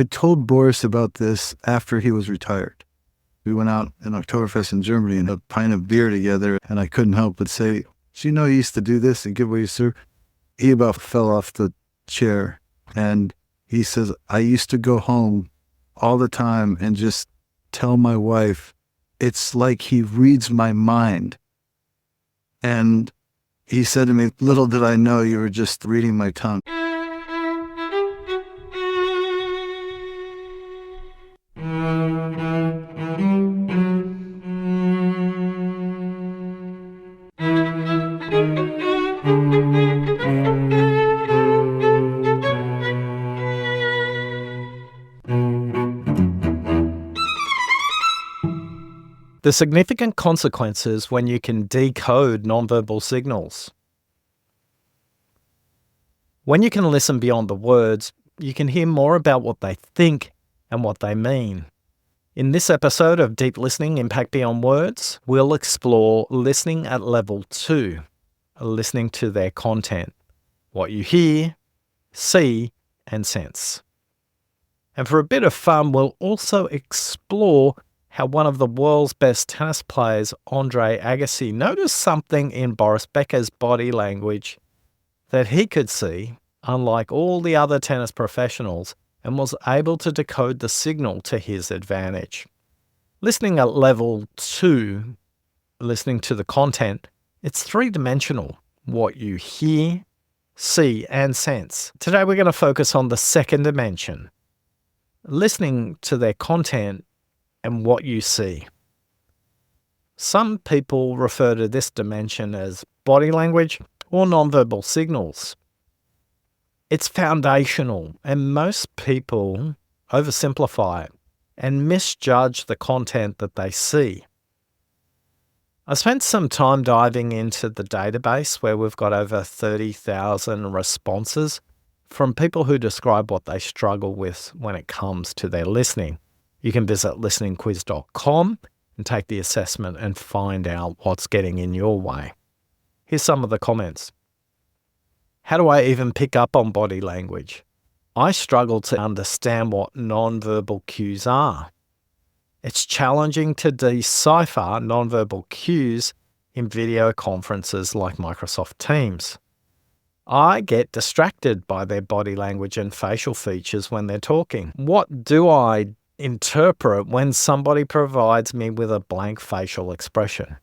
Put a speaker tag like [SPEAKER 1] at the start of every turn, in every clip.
[SPEAKER 1] I told Boris about this after he was retired. We went out in Oktoberfest in Germany and had a pint of beer together, and I couldn't help but say, "Do you know you used to do this and give away your soup?" He about fell off the chair, and he says, "I used to go home all the time and just tell my wife, it's like he reads my mind." And he said to me, "Little did I know you were just reading my tongue."
[SPEAKER 2] The significant consequences when you can decode nonverbal signals. When you can listen beyond the words, you can hear more about what they think and what they mean. In this episode of Deep Listening Impact Beyond Words, we'll explore listening at level 2, listening to their content, what you hear, see, and sense. And for a bit of fun, we'll also explore how one of the world's best tennis players, Andre Agassi, noticed something in Boris Becker's body language that he could see, unlike all the other tennis professionals, and was able to decode the signal to his advantage. Listening at level 2, listening to the content, it's three-dimensional, what you hear, see, and sense. Today we're going to focus on the second dimension, listening to their content and what you see. Some people refer to this dimension as body language or nonverbal signals. It's foundational, and most people oversimplify it and misjudge the content that they see. I spent some time diving into the database where we've got over 30,000 responses from people who describe what they struggle with when it comes to their listening. You can visit listeningquiz.com and take the assessment and find out what's getting in your way. Here's some of the comments. How do I even pick up on body language? I struggle to understand what nonverbal cues are. It's challenging to decipher nonverbal cues in video conferences like Microsoft Teams. I get distracted by their body language and facial features when they're talking. What do I interpret when somebody provides me with a blank facial expression?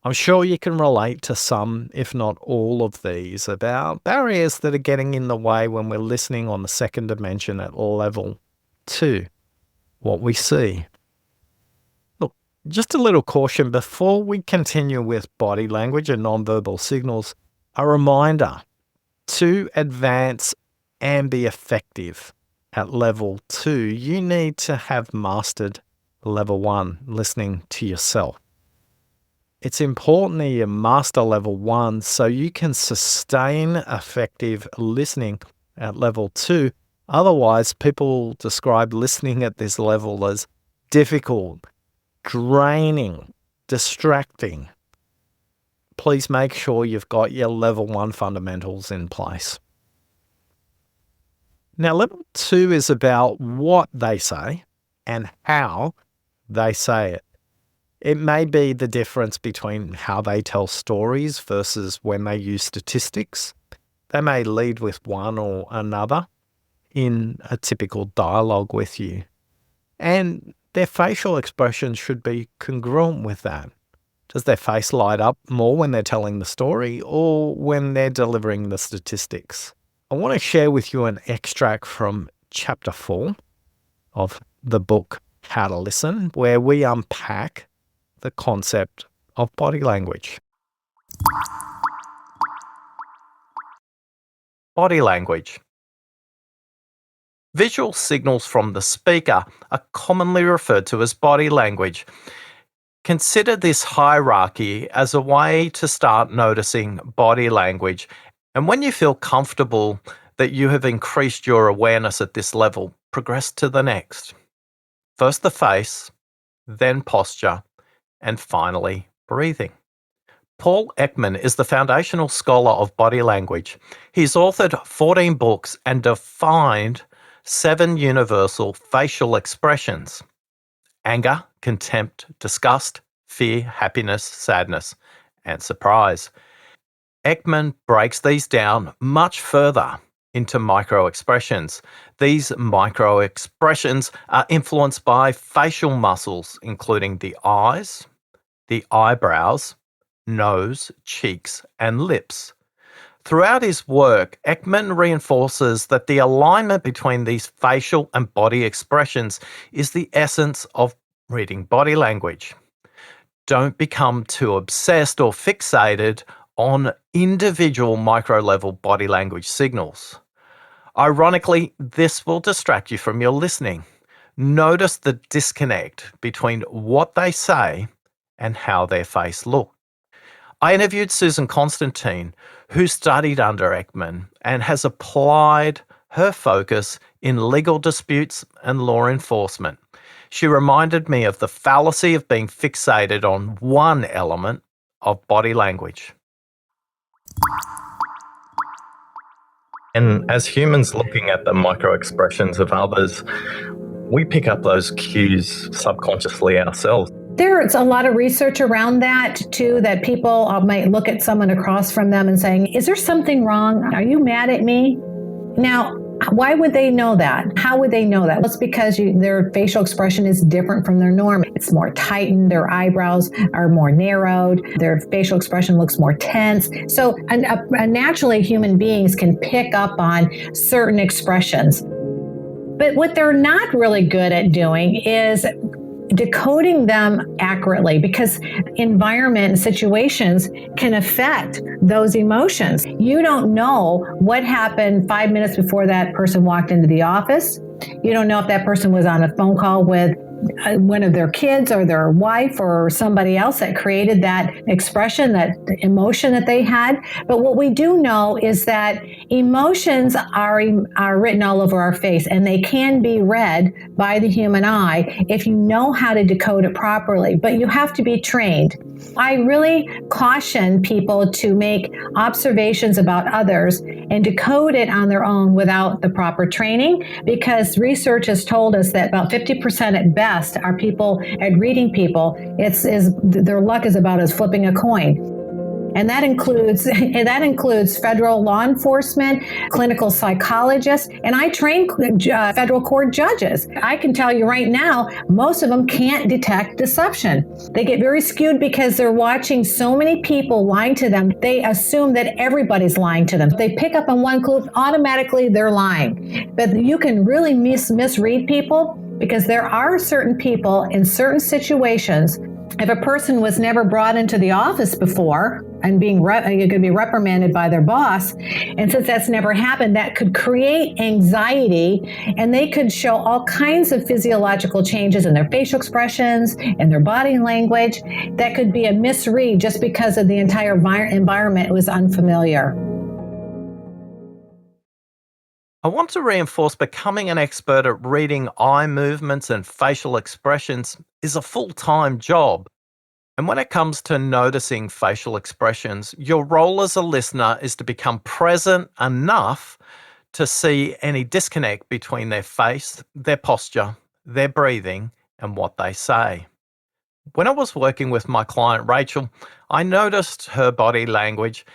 [SPEAKER 2] I'm sure you can relate to some, if not all of these, about barriers that are getting in the way when we're listening on the second dimension at level 2, what we see. Look, just a little caution before we continue with body language and nonverbal signals, a reminder to advance and be effective at level 2, you need to have mastered level 1, listening to yourself. It's important that you master level 1 so you can sustain effective listening at level 2. Otherwise, people describe listening at this level as difficult, draining, distracting. Please make sure you've got your level 1 fundamentals in place. Now, level 2 is about what they say and how they say it. It may be the difference between how they tell stories versus when they use statistics. They may lead with one or another in a typical dialogue with you. And their facial expressions should be congruent with that. Does their face light up more when they're telling the story or when they're delivering the statistics? I want to share with you an extract from chapter 4 of the book How to Listen, where we unpack the concept of body language. Body language. Visual signals from the speaker are commonly referred to as body language. Consider this hierarchy as a way to start noticing body language. And when you feel comfortable that you have increased your awareness at this level, progress to the next. First the face, then posture, and finally breathing. Paul Ekman is the foundational scholar of body language. He's authored 14 books and defined 7 universal facial expressions: anger, contempt, disgust, fear, happiness, sadness, and surprise. Ekman breaks these down much further into micro-expressions. These micro-expressions are influenced by facial muscles, including the eyes, the eyebrows, nose, cheeks, and lips. Throughout his work, Ekman reinforces that the alignment between these facial and body expressions is the essence of reading body language. Don't become too obsessed or fixated on individual micro-level body language signals. Ironically, this will distract you from your listening. Notice the disconnect between what they say and how their face looks. I interviewed Susan Constantine, who studied under Ekman and has applied her focus in legal disputes and law enforcement. She reminded me of the fallacy of being fixated on one element of body language. And as humans looking at the micro expressions of others, we pick up those cues subconsciously ourselves.
[SPEAKER 3] There's a lot of research around that too, that people might look at someone across from them and saying, is there something wrong? Are you mad at me? Now, why would they know that? How would they know that? Well, it's because their facial expression is different from their norm. It's more tightened, their eyebrows are more narrowed, their facial expression looks more tense. So naturally, human beings can pick up on certain expressions. But what they're not really good at doing is decoding them accurately, because environment and situations can affect those emotions. You don't know what happened 5 minutes before that person walked into the office. You don't know if that person was on a phone call with one of their kids or their wife or somebody else that created that expression, that emotion that they had. But what we do know is that emotions are written all over our face, and they can be read by the human eye if you know how to decode it properly, but you have to be trained. I really caution people to make observations about others and decode it on their own without the proper training, because research has told us that about 50% at best are people at reading people. Their luck is about as flipping a coin. And that includes federal law enforcement, clinical psychologists, and I train federal court judges. I can tell you right now, most of them can't detect deception. They get very skewed because they're watching so many people lying to them. They assume that everybody's lying to them. They pick up on one clue, automatically they're lying. But you can really misread people, because there are certain people in certain situations. If a person was never brought into the office before and you're going to be reprimanded by their boss, and since that's never happened, that could create anxiety, and they could show all kinds of physiological changes in their facial expressions and their body language that could be a misread just because of the entire environment was unfamiliar.
[SPEAKER 2] I want to reinforce becoming an expert at reading eye movements and facial expressions is a full-time job. And when it comes to noticing facial expressions, your role as a listener is to become present enough to see any disconnect between their face, their posture, their breathing, and what they say. When I was working with my client Rachel, I noticed her body language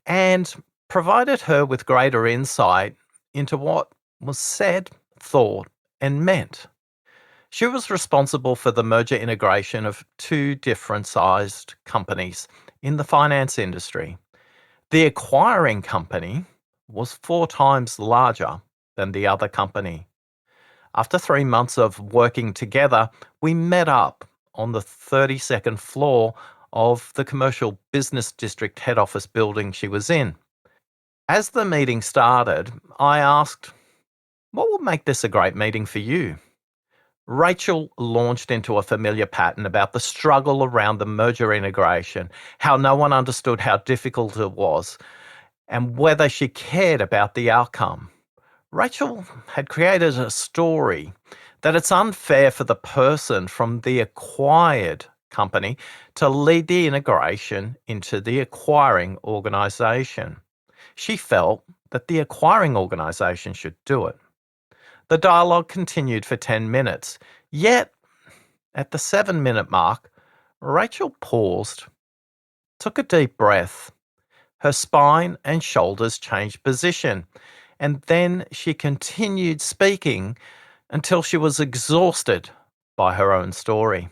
[SPEAKER 2] and provided her with greater insight into what was said, thought, and meant. She was responsible for the merger integration of 2 different sized companies in the finance industry. The acquiring company was 4 times larger than the other company. After 3 months of working together, we met up on the 32nd floor of the commercial business district head office building she was in. As the meeting started, I asked, "What will make this a great meeting for you?" Rachel launched into a familiar pattern about the struggle around the merger integration, how no one understood how difficult it was, and whether she cared about the outcome. Rachel had created a story that it's unfair for the person from the acquired company to lead the integration into the acquiring organisation. She felt that the acquiring organisation should do it. The dialogue continued for 10 minutes. Yet, at the 7-minute mark, Rachel paused, took a deep breath. Her spine and shoulders changed position, and then she continued speaking until she was exhausted by her own story.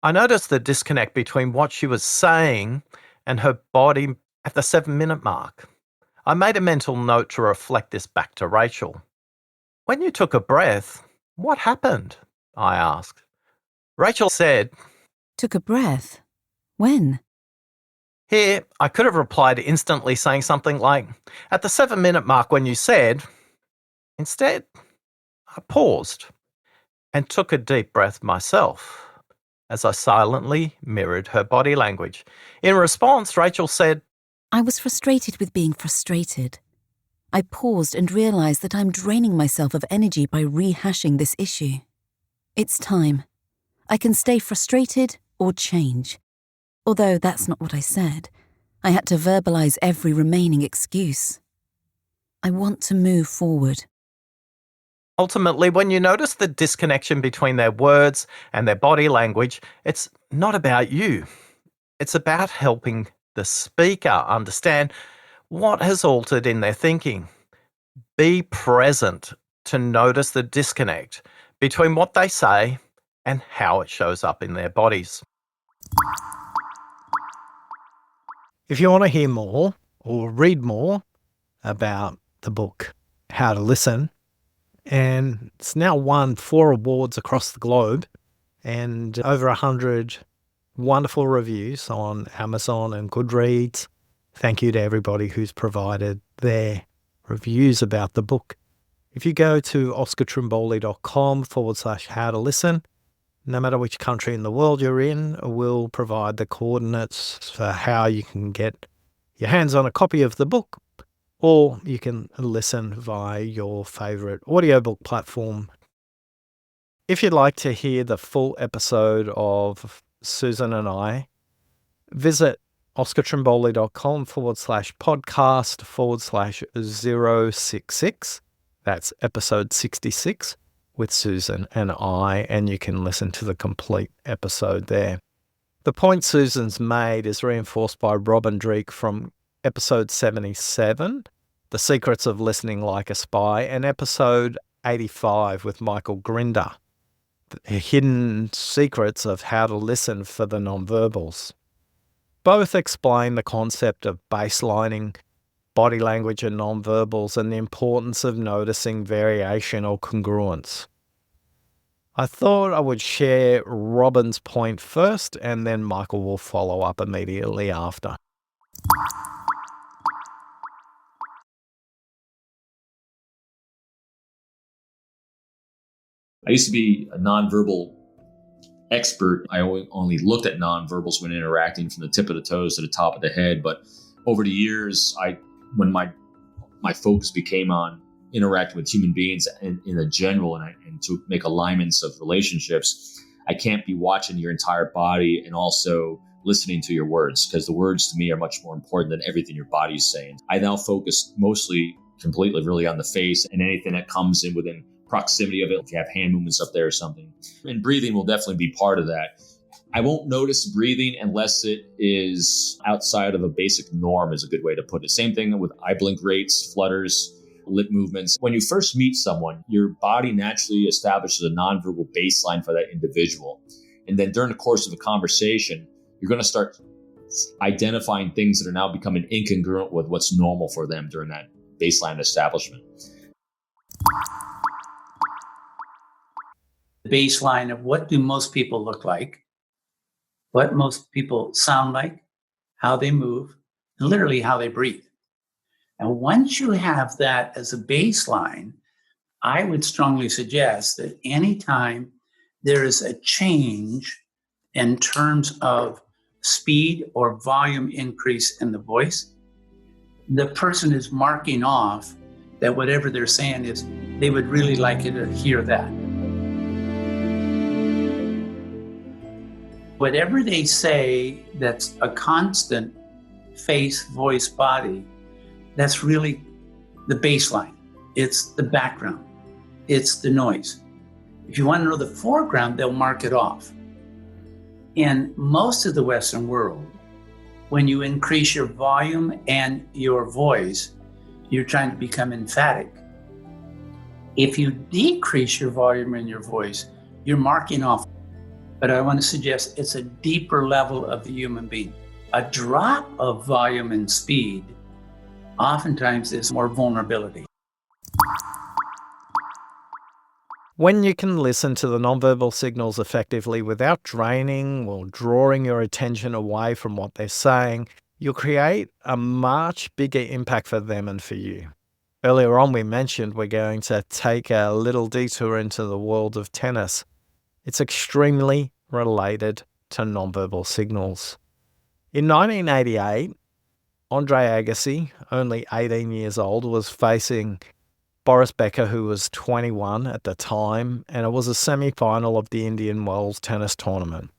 [SPEAKER 2] I noticed the disconnect between what she was saying and her body at the 7-minute mark. I made a mental note to reflect this back to Rachel. "When you took a breath, what happened?" I asked. Rachel said,
[SPEAKER 4] Took a breath? When?
[SPEAKER 2] Here, I could have replied instantly saying something like, "At the 7-minute mark when you said." Instead, I paused and took a deep breath myself as I silently mirrored her body language. In response, Rachel said,
[SPEAKER 4] I was frustrated with being frustrated. I paused and realized that I'm draining myself of energy by rehashing this issue. It's time. I can stay frustrated or change. Although that's not what I said. I had to verbalize every remaining excuse. I want to move forward.
[SPEAKER 2] Ultimately, when you notice the disconnection between their words and their body language, it's not about you. It's about helping the speaker understand what has altered in their thinking. Be present to notice the disconnect between what they say and how it shows up in their bodies. If you want to hear more or read more about the book, How to Listen, and it's now won 4 awards across the globe and over 100 wonderful reviews on Amazon and Goodreads. Thank you to everybody who's provided their reviews about the book. If you go to oscartrimboli.com/how to listen, no matter which country in the world you're in, we'll provide the coordinates for how you can get your hands on a copy of the book, or you can listen via your favorite audiobook platform. If you'd like to hear the full episode of Susan and I, visit oscartrimboli.com/podcast/066. That's episode 66 with Susan and I, and you can listen to the complete episode there. The point Susan's made is reinforced by Robin Dreeke from episode 77, The Secrets of Listening Like a Spy, and episode 85 with Michael Grinder, The Hidden Secrets of How to Listen for the Nonverbals. Both explain the concept of baselining body language and nonverbals and the importance of noticing variation or congruence. I thought I would share Robin's point first, and then Michael will follow up immediately after.
[SPEAKER 5] I used to be a nonverbal expert. I only looked at nonverbals when interacting from the tip of the toes to the top of the head. But over the years, when my focus became on interacting with human beings in a general and to make alignments of relationships, I can't be watching your entire body and also listening to your words, because the words to me are much more important than everything your body is saying. I now focus completely really on the face and anything that comes in within proximity of it. If you have hand movements up there or something, and breathing will definitely be part of that. I won't notice breathing unless it is outside of a basic norm, is a good way to put it. Same thing with eye blink rates, flutters, lip movements. When you first meet someone, your body naturally establishes a nonverbal baseline for that individual. And then during the course of a conversation, you're going to start identifying things that are now becoming incongruent with what's normal for them during that baseline establishment.
[SPEAKER 6] The baseline of what do most people look like, what most people sound like, how they move, and literally how they breathe. And once you have that as a baseline, I would strongly suggest that anytime there is a change in terms of speed or volume increase in the voice, the person is marking off that whatever they're saying is they would really like you to hear that. Whatever they say that's a constant face, voice, body, that's really the baseline. It's the background. it's the noise. If you want to know the foreground, they'll mark it off. In most of the Western world, when you increase your volume and your voice, you're trying to become emphatic. If you decrease your volume and your voice, you're marking off. But I want to suggest it's a deeper level of the human being. A drop of volume and speed oftentimes is more vulnerability.
[SPEAKER 2] When you can listen to the nonverbal signals effectively without draining or drawing your attention away from what they're saying, you'll create a much bigger impact for them and for you. Earlier on, we mentioned we're going to take a little detour into the world of tennis. It's extremely related to nonverbal signals. In 1988, Andre Agassi, only 18 years old, was facing Boris Becker, who was 21 at the time, and it was a semi-final of the Indian Wells tennis tournament.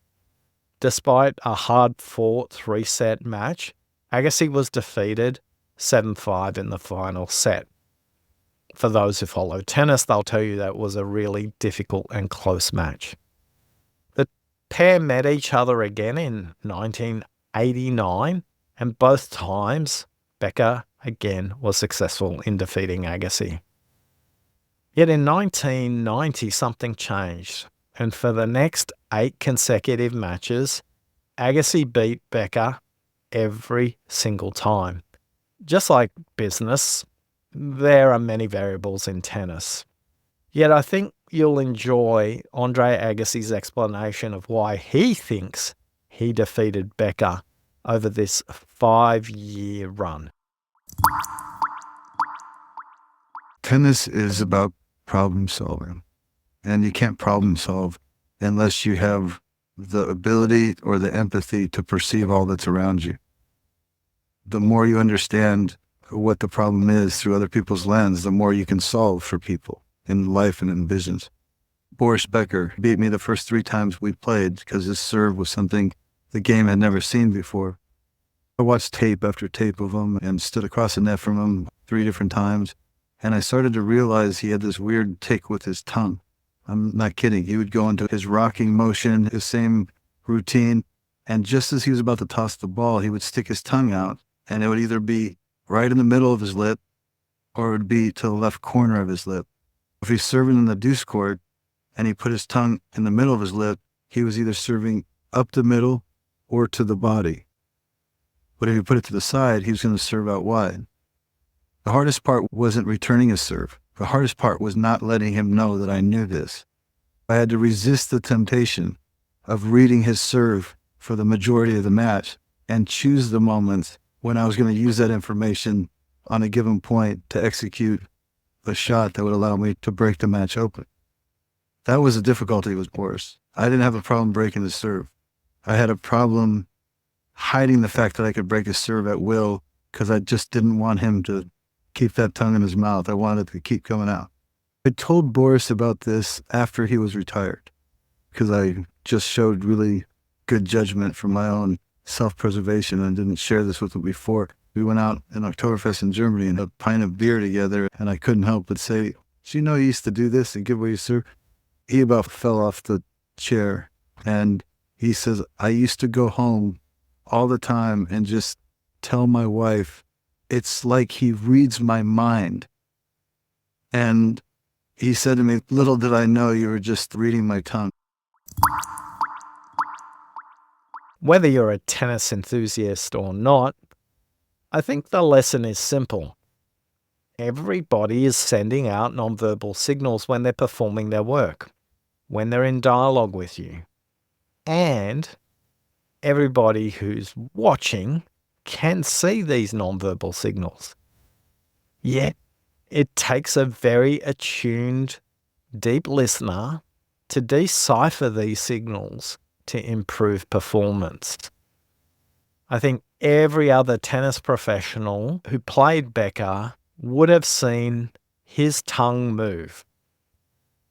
[SPEAKER 2] Despite a hard-fought 3-set match, Agassi was defeated 7-5 in the final set. For those who follow tennis, they'll tell you that was a really difficult and close match. The pair met each other again in 1989, and both times Becker again was successful in defeating Agassi. Yet in 1990, something changed, and for the next 8 consecutive matches, Agassi beat Becker every single time. Just like business, there are many variables in tennis. Yet I think you'll enjoy Andre Agassi's explanation of why he thinks he defeated Becker over this 5-year run.
[SPEAKER 1] Tennis is about problem solving, and you can't problem solve unless you have the ability or the empathy to perceive all that's around you. The more you understand what the problem is through other people's lens, the more you can solve for people in life and in business. Boris Becker beat me the first 3 times we played because his serve was something the game had never seen before. I watched tape after tape of him and stood across the net from him 3 different times. And I started to realize he had this weird tick with his tongue. I'm not kidding. He would go into his rocking motion, his same routine. And just as he was about to toss the ball, he would stick his tongue out. And it would either be right in the middle of his lip or it would be to the left corner of his lip. If he's serving in the deuce court and he put his tongue in the middle of his lip, he was either serving up the middle or to the body. But if he put it to the side, he was going to serve out wide. The hardest part wasn't returning his serve. The hardest part was not letting him know that I knew this. I had to resist the temptation of reading his serve for the majority of the match and choose the moments when I was going to use that information on a given point to execute a shot that would allow me to break the match open. That was the difficulty with Boris. I didn't have a problem breaking the serve. I had a problem hiding the fact that I could break his serve at will because I just didn't want him to keep that tongue in his mouth. I wanted it to keep coming out. I told Boris about this after he was retired because I just showed really good judgment for my own self-preservation and didn't share this with him before. We went out in Oktoberfest in Germany and had a pint of beer together, and I couldn't help but say, "Do you know you used to do this and give away your serve?" He about fell off the chair, and he says, "I used to go home all the time and just tell my wife, it's like he reads my mind." And he said to me, "Little did I know you were just reading my tongue."
[SPEAKER 2] Whether you're a tennis enthusiast or not, I think the lesson is simple. Everybody is sending out nonverbal signals when they're performing their work, when they're in dialogue with you. And everybody who's watching can see these nonverbal signals. Yet, it takes a very attuned, deep listener to decipher these signals to improve performance. I think every other tennis professional who played Becker would have seen his tongue move.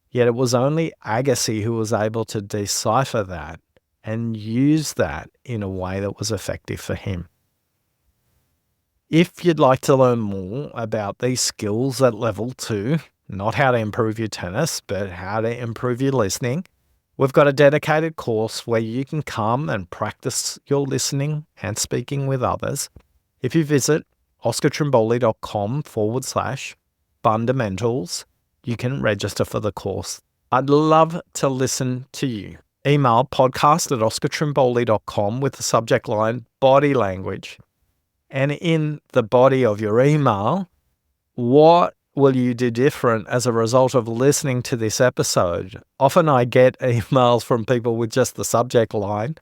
[SPEAKER 2] Yet it was only Agassi who was able to decipher that and use that in a way that was effective for him. If you'd like to learn more about these skills at level 2, not how to improve your tennis, but how to improve your listening, we've got a dedicated course where you can come and practice your listening and speaking with others. If you visit oscartrimboli.com/fundamentals, you can register for the course. I'd love to listen to you. Email podcast@oscartrimboli.com with the subject line body language. And in the body of your email, what will you do different as a result of listening to this episode? Often I get emails from people with just the subject line,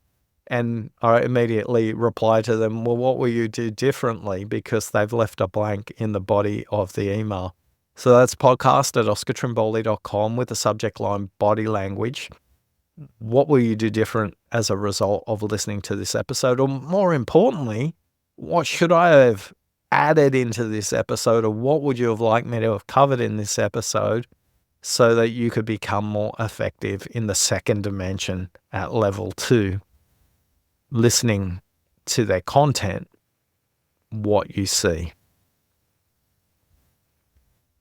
[SPEAKER 2] and I immediately reply to them, well, what will you do differently? Because they've left a blank in the body of the email. So that's podcast@oscartrimboli.com with the subject line body language. What will you do different as a result of listening to this episode? Or more importantly, what should I have added into this episode, or what would you have liked me to have covered in this episode so that you could become more effective in the second dimension at level 2, listening to their content, what you see.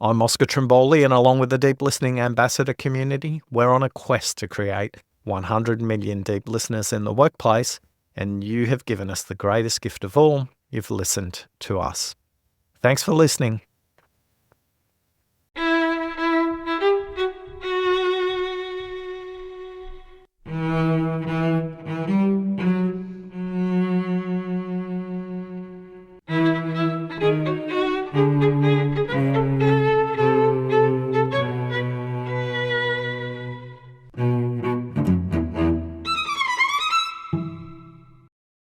[SPEAKER 2] I'm Oscar Trimboli, and along with the Deep Listening Ambassador community, we're on a quest to create 100 million deep listeners in the workplace, and you have given us the greatest gift of all. You've listened to us. Thanks for listening.